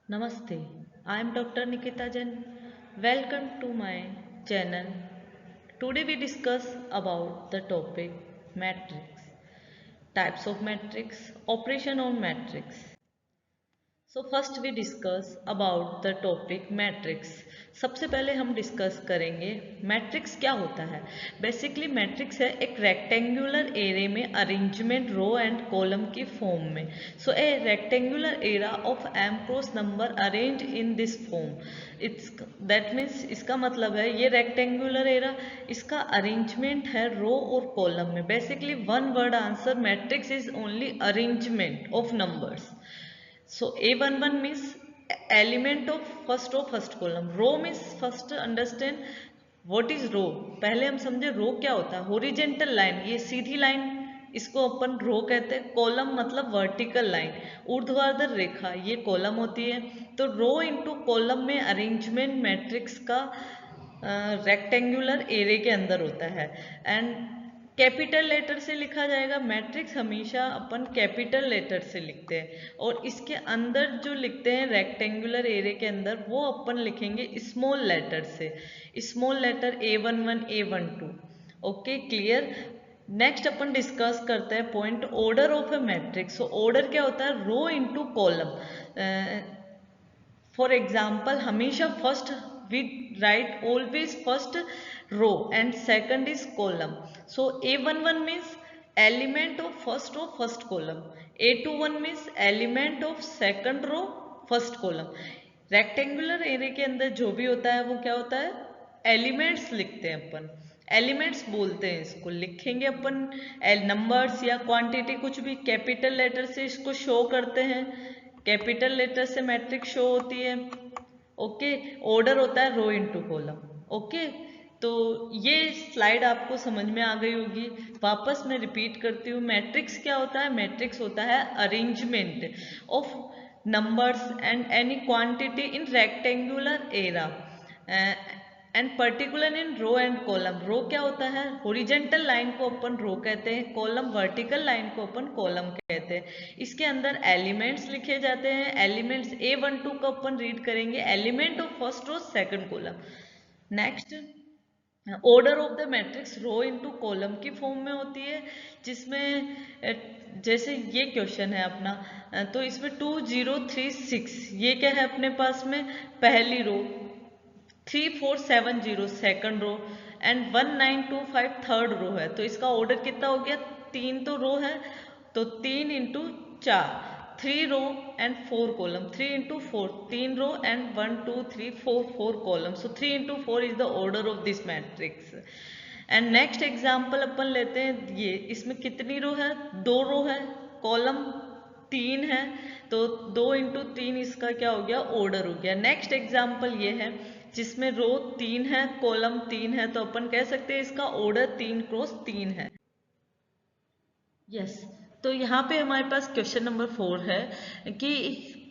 Namaste, I am Dr. Nikita Jain. Welcome to my channel. Today we discuss about the topic matrix, types of matrix, operation on matrix. So first we discuss about the topic matrix. सबसे पहले हम discuss करेंगे matrix क्या होता है। Basically matrix है एक rectangular array में अरेंजमेंट रो एंड कॉलम की फॉर्म में। So a rectangular array of m cross number arrange in this form. It's that means इसका मतलब है ये रेक्टेंगुलर एरा, इसका अरेंजमेंट है रो और कॉलम में। Basically one word answer matrix is only arrangement of numbers. So A11 means element of first column. Row means first understand what is row. पहले हम समझे रो क्या होता है। होरिजेंटल लाइन, ये सीधी लाइन, इसको अपन रो कहते हैं। कॉलम मतलब वर्टिकल लाइन, ऊर्ध्वाधर रेखा, ये कॉलम होती है। तो रो इनटू कॉलम में अरेंजमेंट मैट्रिक्स का रेक्टेंगुलर एरे के अंदर होता है एंड कैपिटल लेटर से लिखा जाएगा। मैट्रिक्स हमेशा अपन कैपिटल लेटर से लिखते हैं और इसके अंदर जो लिखते हैं रेक्टेंगुलर एरे के अंदर वो अपन लिखेंगे स्मॉल लेटर से। Small letter A11 A12। Okay, clear. Next अपन डिस्कस करते हैं point order of a matrix. So order क्या होता है, row into column. For example हमेशा first we write always first row and second is column. So A11 means element of first column. A21 means element of second row first column. Rectangular array के अंदर जो भी होता है वो क्या होता है, एलिमेंट्स लिखते हैं अपन। एलिमेंट्स बोलते हैं इसको, लिखेंगे अपन नंबर्स या क्वांटिटी, कुछ भी कैपिटल लेटर से इसको शो करते हैं। कैपिटल लेटर से मैट्रिक्स शो होती है। ओके, ऑर्डर होता है रो इनटू कॉलम। ओके, तो ये स्लाइड आपको समझ में आ गई होगी। वापस मैं रिपीट करती हूँ, मैट्रिक्स क्या होता है। मैट्रिक्स होता है arrangement of numbers and any quantity in rectangular array and particular in row and column. Row क्या होता है, हॉरिजेंटल लाइन को अपन रो कहते हैं, कॉलम वर्टिकल लाइन को अपन कॉलम कहते हैं। इसके अंदर एलिमेंट्स लिखे जाते हैं। एलिमेंट्स A12 को अपन रीड करेंगे, element of first row second column. Next, order of the matrix row into column की फॉर्म में होती है, जिसमें जैसे ये क्वेश्चन है अपना, तो इसमें 2 0 3 6 ये क्या है अपने पास में, पहली row. 3 4 7 0 second row and 1 9 2 5 third row है। तो इसका ऑर्डर कितना हो गया, 3 तो रो है, तो 3 into 4, 3 row and 4 column. 3 into 4 3 row and 1 2 3 4 column. So 3 into 4 is the order of this matrix. And next example अपन लेते हैं, ये इसमें कितनी रो है, 2 रो है, कॉलम 3 है, तो 2 इंटू 3 इसका क्या हो गया, ऑर्डर हो गया। नेक्स्ट एग्जाम्पल ये है जिसमें रो 3 है, कॉलम 3 है, तो अपन कह सकते हैं इसका ऑर्डर 3 क्रॉस 3 है। यस, तो यहाँ पे हमारे पास क्वेश्चन नंबर 4 है कि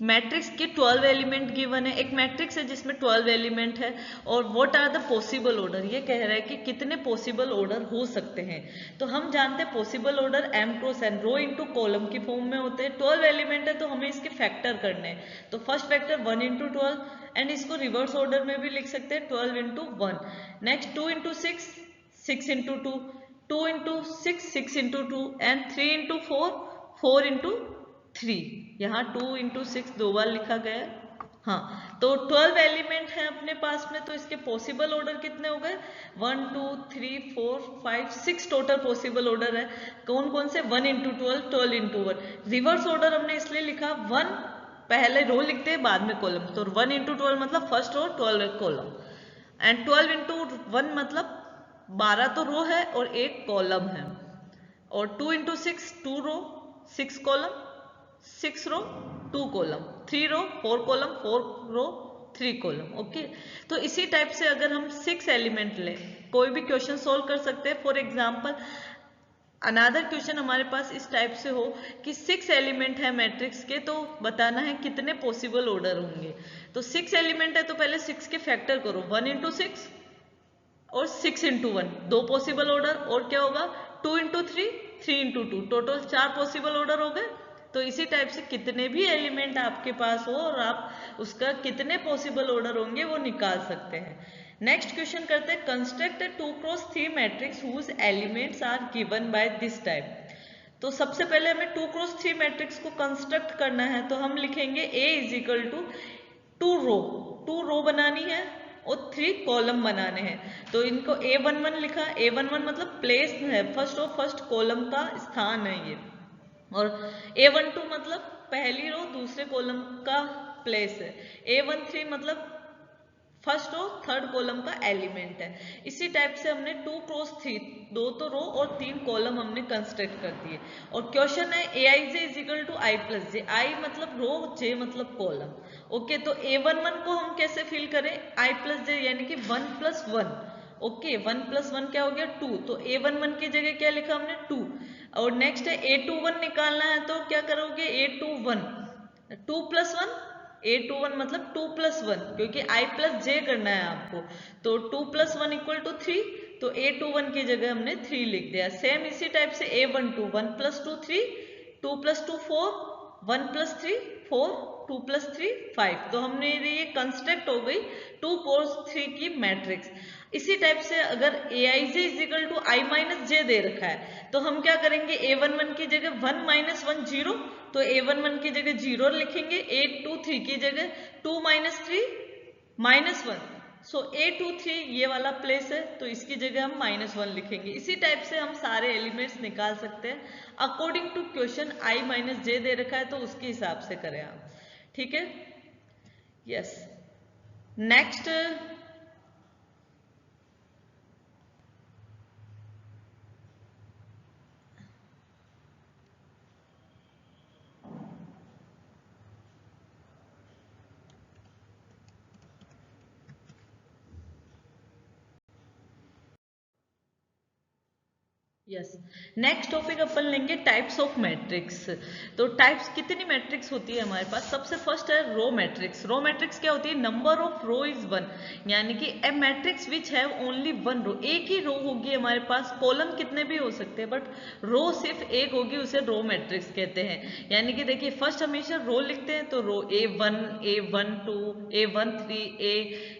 मैट्रिक्स के 12 एलिमेंट गिवन है। एक मैट्रिक्स है जिसमें 12 एलिमेंट है और what are the possible order, ये कह रहा है कि कितने पॉसिबल ऑर्डर हो सकते हैं। तो हम जानते हैं possible order m cross n, रो इनटू कॉलम की फॉर्म में होते हैं। 12 एलिमेंट है तो हमें इसके फैक्टर करने हैं। तो फर्स्ट फैक्टर 1 इंटू 12 एंड इसको रिवर्स ऑर्डर में भी लिख सकते हैं 12 into 1। Next 2 into 6 6 into 2, 2 into 6 6 into 2 and 3 into 4 4 into 3। यहाँ 2 इंटू 6 दो बार लिखा गया है। हाँ, तो 12 एलिमेंट है अपने पास में, तो इसके पॉसिबल ऑर्डर कितने हो गए, 1 2 3 4 5 6 टोटल पॉसिबल ऑर्डर है। कौन कौन से, 1 इंटू 12 12 इंटू 1। रिवर्स ऑर्डर हमने इसलिए लिखा, 1 पहले रो लिखते हैं बाद में कॉलम, तो 1 इंटू 12 मतलब first row 12 column and 12 into 1 मतलब 12 तो रो है और एक कॉलम है। और 2 इंटू 6 2 रो 6 कॉलम, 6 रो 2 कॉलम, 3 रो 4 कॉलम, 4 रो 3 कॉलम। ओके, तो इसी टाइप से अगर हम 6 एलिमेंट लें, कोई भी क्वेश्चन सोल्व कर सकते हैं। फॉर एग्जाम्पल अनादर क्वेश्चन हमारे पास इस टाइप से हो कि 6 एलिमेंट है मैट्रिक्स के, तो बताना है कितने पॉसिबल ऑर्डर होंगे। तो 6 एलिमेंट है तो पहले 6 के फैक्टर करो, 1 इंटू 6 और 6 इंटू 1, 2 पॉसिबल ऑर्डर। और क्या होगा, 2 into 3 3 into 2, total 4 possible order हो गए। तो इसी टाइप से कितने भी एलिमेंट आपके पास हो और आप उसका कितने पॉसिबल ऑर्डर होंगे वो निकाल सकते हैं। नेक्स्ट क्वेश्चन करते हैं, construct 2x3 matrix whose elements are given by this type. तो सबसे पहले हमें 2x3 मैट्रिक्स को कंस्ट्रक्ट करना है, तो हम लिखेंगे A इज इक्वल टू 2 रो बनानी है और 3 कॉलम बनाने हैं। तो इनको A11 लिखा, A11 मतलब प्लेस है, फर्स्ट कॉलम का स्थान है ये, और A12 मतलब पहली रो दूसरे कॉलम का प्लेस है, A13 मतलब फर्स्ट और थर्ड कॉलम का एलिमेंट है। इसी टाइप से हमने 2x3 दो तो रो और 3 कॉलम हमने कंस्ट्रक्ट कर दिए। और क्वेश्चन है Aij is equal to i plus j, i मतलब रो, j मतलब कॉलम। ओके, तो A11 को हम कैसे फिल करें, i प्लस जे यानी कि 1 प्लस 1। ओके, 1 प्लस 1 क्या हो गया 2, तो A11 की जगह क्या लिखा हमने 2। और नेक्स्ट है A21 निकालना है, तो क्या करोगे A21 2 प्लस 1, A21 मतलब 2 प्लस 1, क्योंकि i प्लस जे करना है आपको, तो 2 प्लस 1 इक्वल टू 3, तो A21 की जगह हमने 3 लिख दिया। सेम इसी टाइप से A12 1 plus 2 3, 2 plus 2 4, 1 plus 3 4, 2 plus 3 5, तो हमने ये कंस्ट्रक्ट हो गई 2x3 की मैट्रिक्स। इसी टाइप से अगर Aij is equal to i minus j दे रखा है, तो हम क्या करेंगे, A11 की जगह 1 माइनस 1 0, तो A11 की जगह 0 लिखेंगे, A23 की जगह 2 माइनस 3 माइनस 1, सो A23 ये वाला प्लेस है, तो इसकी जगह हम -1 लिखेंगे। इसी टाइप से हम सारे एलिमेंट्स निकाल सकते हैं according to question, i minus j दे रखा है तो उसके हिसाब से करें आप, ठीक है। Yes, next yes, next topic अपन लेंगे टाइप्स ऑफ मैट्रिक्स। तो टाइप्स कितनी मैट्रिक्स होती है हमारे पास, सबसे फर्स्ट है रो मैट्रिक्स। रो मैट्रिक्स क्या होती है, नंबर ऑफ रो इज 1, यानी कि ए मैट्रिक्स विच हैव ओनली 1 रो, एक ही रो होगी हमारे पास, कॉलम कितने भी हो सकते हैं बट रो सिर्फ एक होगी, उसे रो मैट्रिक्स कहते हैं। यानी कि देखिए फर्स्ट हमेशा रो लिखते हैं, तो रो A1 A12 A13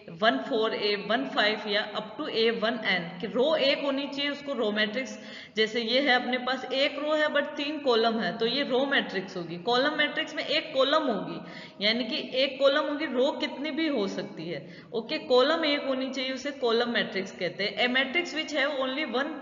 A14 A15 या अप टू A1n, कि रो एक होनी चाहिए, उसको रो मैट्रिक्स। जैसे ये है अपने पास एक रो है बट 3 कॉलम है, तो ये रो मैट्रिक्स होगी। कॉलम मैट्रिक्स में एक कॉलम होगी, यानी कि एक कॉलम होगी, रो कितनी भी हो सकती है। ओके, कॉलम एक होनी चाहिए, उसे कॉलम मैट्रिक्स कहते हैं। ए मैट्रिक्स विच है only 1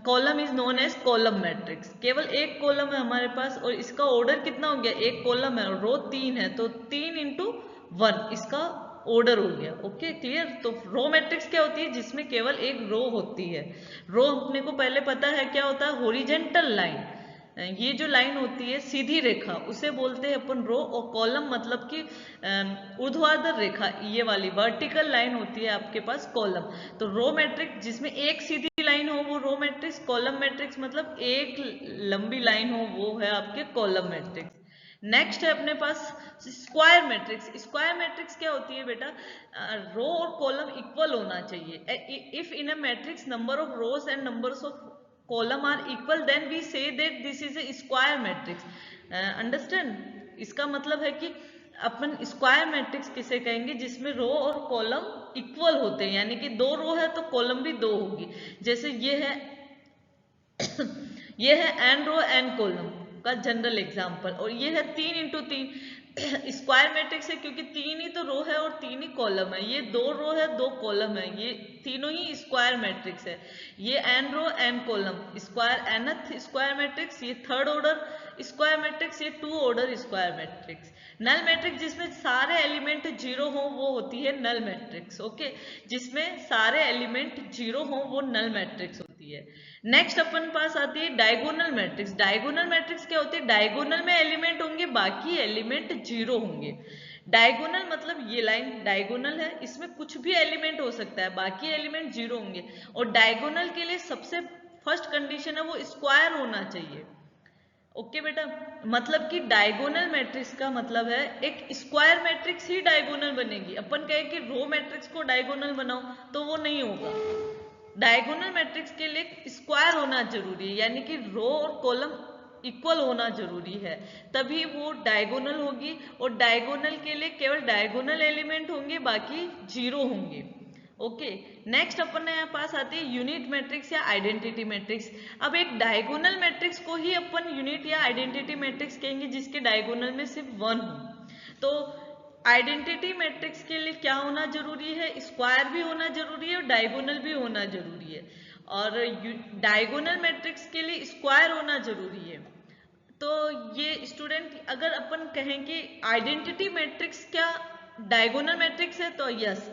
column is known as column matrix, केवल एक कॉलम है हमारे पास, और इसका ऑर्डर कितना हो गया, एक कॉलम है और रो 3 है, तो 3 इंटू 1 इसका ऑर्डर हो गया। Okay, clear. तो रो मैट्रिक्स क्या होती है, जिसमें केवल एक रो होती है। रो अपने को पहले पता है क्या होता है, हॉरिजॉन्टल लाइन, ये जो लाइन होती है सीधी रेखा, उसे बोलते हैं अपन रो। और कॉलम मतलब कि ऊर्ध्वाधर रेखा, ये वाली वर्टिकल लाइन होती है आपके पास कॉलम। तो रो मैट्रिक्स जिसमें एक सीधी लाइन हो वो रो मैट्रिक्स, कॉलम मैट्रिक्स मतलब एक लंबी लाइन हो वो है आपके कॉलम मैट्रिक्स। नेक्स्ट है अपने पास स्क्वायर मैट्रिक्स। स्क्वायर मैट्रिक्स क्या होती है बेटा, रो और कॉलम इक्वल होना चाहिए। If in a matrix number of rows and numbers of column are equal, then we say that this is a square matrix. Understand, इसका मतलब है कि अपन स्क्वायर मैट्रिक्स किसे कहेंगे, जिसमें रो और कॉलम इक्वल होते हैं, यानी कि 2 रो है तो कॉलम भी 2 होगी। जैसे ये है ये है एन रो एन कॉलम का जनरल एग्जांपल, और ये है 3 इंटू 3 स्क्वायर मैट्रिक्स है, क्योंकि 3 ही तो रो है और 3 ही कॉलम है। ये 2 रो है 2 कॉलम है, ये तीनों ही स्क्वायर मैट्रिक्स है। ये n row n column square, nth square matrix, ये थर्ड ऑर्डर स्क्वायर मैट्रिक्स, ये 2 order square matrix. Null matrix जिसमें सारे एलिमेंट 0 हो वो होती है नल मैट्रिक्स। ओके, जिसमें सारे एलिमेंट 0 हो वो नल मैट्रिक्स होती है। नेक्स्ट अपन पास आती है डायगोनल मैट्रिक्स। डायगोनल मैट्रिक्स क्या होती है, डायगोनल में एलिमेंट होंगे, बाकी एलिमेंट 0 होंगे। डायगोनल मतलब ये लाइन डायगोनल है, इसमें कुछ भी एलिमेंट हो सकता है, बाकी एलिमेंट 0 होंगे। और डायगोनल के लिए सबसे फर्स्ट कंडीशन है वो स्क्वायर होना चाहिए। ओके बेटा, मतलब कि डायगोनल मैट्रिक्स का मतलब है एक स्क्वायर मैट्रिक्स ही डायगोनल बनेगी। अपन कहें कि रो मैट्रिक्स को डायगोनल बनाओ तो वो नहीं होगा। डायगोनल मैट्रिक्स के लिए स्क्वायर होना जरूरी है, यानी कि रो और कॉलम इक्वल होना जरूरी है, तभी वो डायगोनल होगी। और डायगोनल के लिए केवल डायगोनल एलिमेंट होंगे, बाकी जीरो होंगे। ओके, नेक्स्ट अपन यहाँ पास आती है यूनिट मैट्रिक्स या आइडेंटिटी मैट्रिक्स। अब एक डायगोनल मैट्रिक्स को ही अपन यूनिट या आइडेंटिटी मैट्रिक्स कहेंगे जिसके डायगोनल में सिर्फ 1 हो। तो आइडेंटिटी मैट्रिक्स के लिए क्या होना जरूरी है, स्क्वायर भी होना जरूरी है और डायगोनल भी होना जरूरी है। और डायगोनल मैट्रिक्स के लिए स्क्वायर होना जरूरी है। तो ये स्टूडेंट, अगर अपन कहें कि आइडेंटिटी मैट्रिक्स क्या डायगोनल मैट्रिक्स है, तो यस,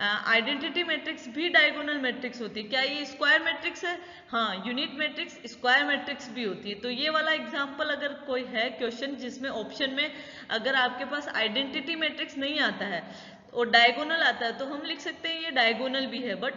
आइडेंटिटी मैट्रिक्स भी डायगोनल मैट्रिक्स होती है। क्या ये स्क्वायर मैट्रिक्स है? हाँ, यूनिट मैट्रिक्स स्क्वायर मैट्रिक्स भी होती है। तो ये वाला एग्जांपल अगर कोई है क्वेश्चन जिसमें ऑप्शन में अगर आपके पास आइडेंटिटी मैट्रिक्स नहीं आता है और डायगोनल आता है, तो हम लिख सकते हैं ये डायगोनल भी है। बट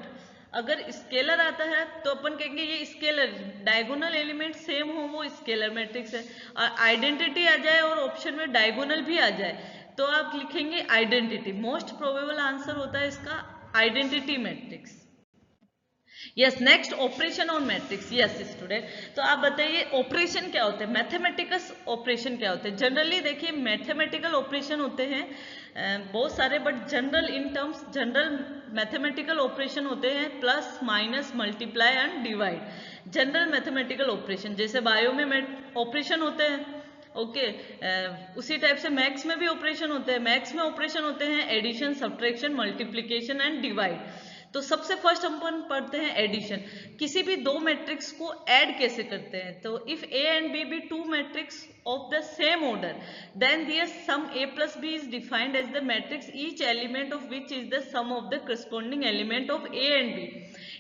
अगर स्केलर आता है तो अपन कहेंगे ये स्केलर, डायगोनल एलिमेंट सेम हो वो स्केलर मैट्रिक्स है। और आइडेंटिटी आ जाए और ऑप्शन में डायगोनल भी आ जाए तो आप लिखेंगे आइडेंटिटी। मोस्ट प्रोबेबल आंसर होता है इसका identity matrix. Yes, next operation on matrix. Yes student, तो आप बताइए ऑपरेशन क्या होते हैं, मैथमेटिकल ऑपरेशन क्या होते हैं। जनरली देखिए मैथमेटिकल ऑपरेशन होते हैं बहुत सारे, but general in terms general mathematical operation होते हैं plus, minus, multiply and divide. General mathematical operation जैसे बायो में ऑपरेशन होते हैं, ओके, उसी टाइप से मैथ्स में भी ऑपरेशन होते हैं। मैथ्स में ऑपरेशन होते हैं addition, subtraction, multiplication and divide. तो सबसे फर्स्ट हम पढ़ते हैं एडिशन। किसी भी दो मैट्रिक्स को ऐड कैसे करते हैं, तो if A and B be two matrix of the same order, then their sum a plus b is defined as the matrix each element of which is the sum of the corresponding element of a and b।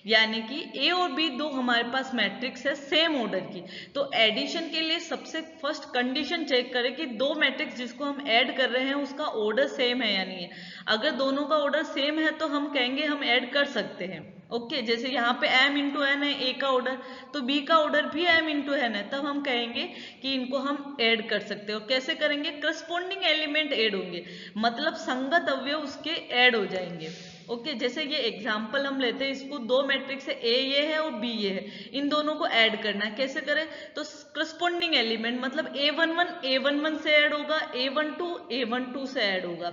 यानी कि a और b दो हमारे पास matrix है same order की। तो addition के लिए सबसे फर्स्ट कंडीशन चेक करें कि दो मैट्रिक्स जिसको हम ऐड कर रहे हैं उसका ऑर्डर सेम है या नहीं है। अगर दोनों का ऑर्डर सेम है तो हम कहेंगे हम ऐड कर सकते हैं। ओके, जैसे यहाँ पे m इंटू एन है ए का ऑर्डर, तो b का ऑर्डर भी m इंटू एन है, तब हम कहेंगे कि इनको हम ऐड कर सकते हो। कैसे करेंगे, करस्पॉन्डिंग एलिमेंट ऐड होंगे, मतलब संगत अवयव उसके ऐड हो जाएंगे। ओके, जैसे ये एग्जांपल हम लेते हैं, इसको दो मैट्रिक्स है a ये है और b ये है, इन दोनों को ऐड करना है। कैसे करें, तो करस्पॉन्डिंग एलिमेंट मतलब a11 से ऐड होगा, a12 से ऐड होगा।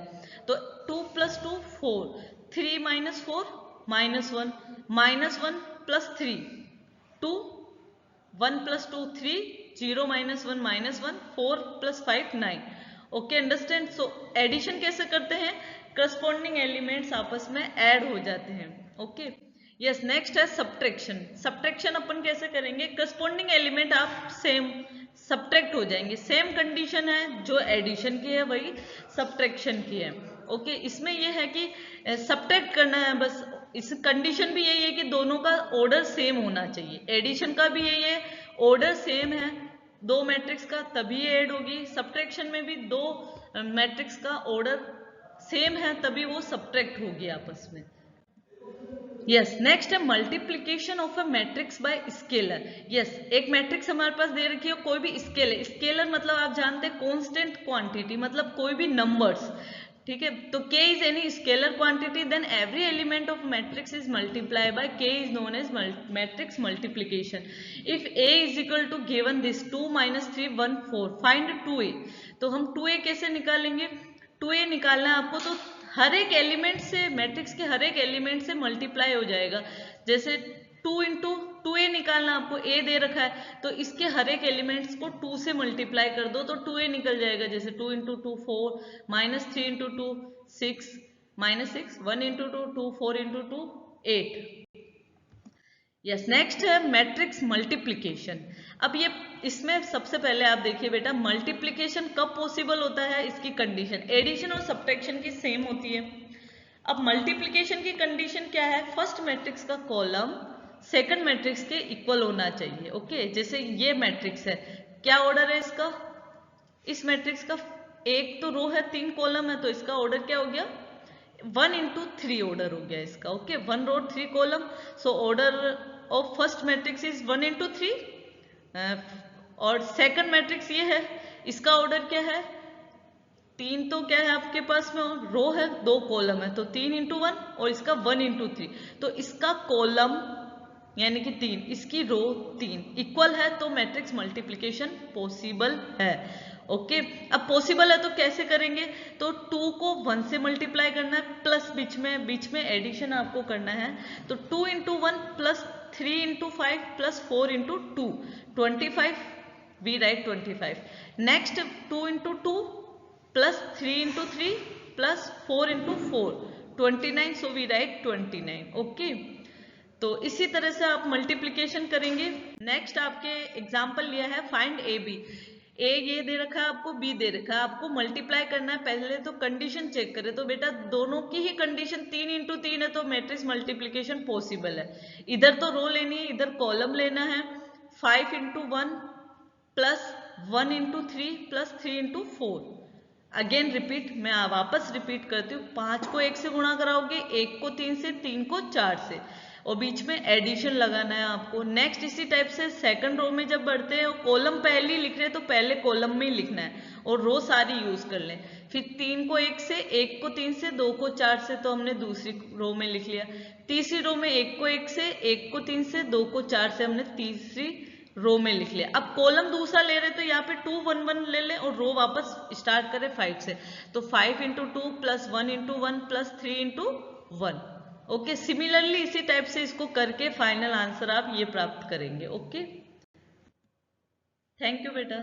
तो 2 + 2 4, 3 - 4 -1, -1 + 3 2, 1 + 2 3, 0 - 1 -1, 4 + 5 9। Okay, understand. सो एडिशन कैसे करते हैं, करस्पॉन्डिंग एलिमेंट्स आपस में ऐड हो जाते हैं। ओके, यस, नेक्स्ट है सब्ट्रैक्शन। सब्ट्रैक्शन अपन कैसे करेंगे, करस्पॉन्डिंग एलिमेंट आप सेम सब्ट्रैक्ट हो जाएंगे। सेम कंडीशन है, जो एडिशन की है वही सब्ट्रैक्शन की है। ओके, इसमें यह है कि सब्ट्रैक्ट करना है बस। इस कंडीशन भी यही है कि दोनों का ऑर्डर सेम होना चाहिए। एडिशन का भी यही है, ऑर्डर सेम है दो मैट्रिक्स का तभी ऐड होगी। सब्ट्रैक्शन में भी दो मैट्रिक्स का ऑर्डर सेम है तभी वो सब्ट्रैक्ट होगी आपस में। यस, नेक्स्ट है multiplication of a matrix bye scalar. Yes, एक मैट्रिक्स हमारे पास दे रखी है, कोई भी स्केलर, स्केलर मतलब आप जानते हैं कांस्टेंट क्वांटिटी, मतलब कोई भी नंबर्स, ठीक है। तो k is any scalar quantity, then every element of matrix is multiply by k is known as matrix multiplication. If a is equal to given this 2 - 3 1 4, find 2a। तो हम 2a कैसे निकालेंगे, 2a निकालना है आपको, तो हर एक एलिमेंट से, मैट्रिक्स के हर एक एलिमेंट से मल्टीप्लाई हो जाएगा। जैसे 2 × 2a निकालना, आपको a दे रखा है तो इसके हर एक एलिमेंट्स को 2 से मल्टीप्लाई कर दो तो 2a निकल जाएगा। जैसे 2 × 2 4, -3 × 2 6, -6, 1 × 2 2, 4 × 2 8। यस, नेक्स्ट है मैट्रिक्स मल्टीप्लिकेशन। अब ये इसमें सबसे पहले आप देखिए बेटा, मल्टीप्लिकेशन कब पॉसिबल होता है, इसकी कंडीशन एडिशन और सब्ट्रैक्शन की सेम होती है। अब मल्टीप्लिकेशन की कंडीशन क्या है, फर्स्ट मैट्रिक्स का कॉलम सेकंड मैट्रिक्स के इक्वल होना चाहिए। ओके, जैसे ये मैट्रिक्स है, क्या ऑर्डर है इसका, इस मैट्रिक्स का एक तो रो है 3 कॉलम है, तो इसका ऑर्डर क्या हो गया, 1 × 3 ऑर्डर हो गया इसका। Okay, 1 row 3 column, so order of first matrix is 1 × 3। और सेकंड मैट्रिक्स ये है, इसका ऑर्डर क्या है, 3 तो क्या है आपके पास में, रो है 2 कॉलम है, तो 3 × 1 और इसका 1 × 3, तो इसका कॉलम यानी कि 3, इसकी रो 3 इक्वल है तो मैट्रिक्स मल्टीप्लिकेशन पॉसिबल है। ओके, अब पॉसिबल है तो कैसे करेंगे, तो 2 को 1 से मल्टीप्लाई करना है, प्लस बीच में एडिशन आपको करना है। तो 2 into 1 plus 3 into 5 plus 4 into 2, 25, we write 25। Next 2 into 2 plus 3 into 3 plus 4 into 4, 29, so we write 29। Okay, तो इसी तरह से आप मल्टीप्लिकेशन करेंगे। नेक्स्ट आपके एग्जाम्पल लिया है फाइंड ए बी। ए ये दे रखा है आपको, बी दे रखा है आपको, मल्टीप्लाई करना है। पहले तो कंडीशन चेक करें, तो बेटा दोनों की ही कंडीशन 3 इंटू 3 है तो मैट्रिक्स मल्टीप्लिकेशन पॉसिबल है। इधर तो रो लेनी है, इधर कॉलम लेना है। 5 into 1 plus 1 into 3 plus 3 into 4। Again repeat, मैं वापस रिपीट करती हूँ, 5 को 1 से गुणा कराओगे, 1 को 3 से, 3 को 4 से, और बीच में एडिशन लगाना है आपको। नेक्स्ट इसी टाइप से सेकंड रो में जब बढ़ते हैं, कॉलम पहले लिख रहे हैं तो पहले कॉलम में ही लिखना है और रो सारी यूज कर लें। फिर 3 को 1 से, 1 को 3 से, 2 को 4 से, तो हमने दूसरी रो में लिख लिया। तीसरी रो में 1 को 1 से, 1 को 3 से, 2 को 4 से हमने तीसरी रो में लिख लिया। अब कॉलम दूसरा ले रहे तो यहाँ पे 2 1 1 ले लें और रो वापस स्टार्ट करें 5 से। तो 5 into 2 plus 1 into 1 plus 3 into 1। Okay, similarly इसी टाइप से इसको करके फाइनल आंसर आप ये प्राप्त करेंगे। ओके, थैंक यू बेटा।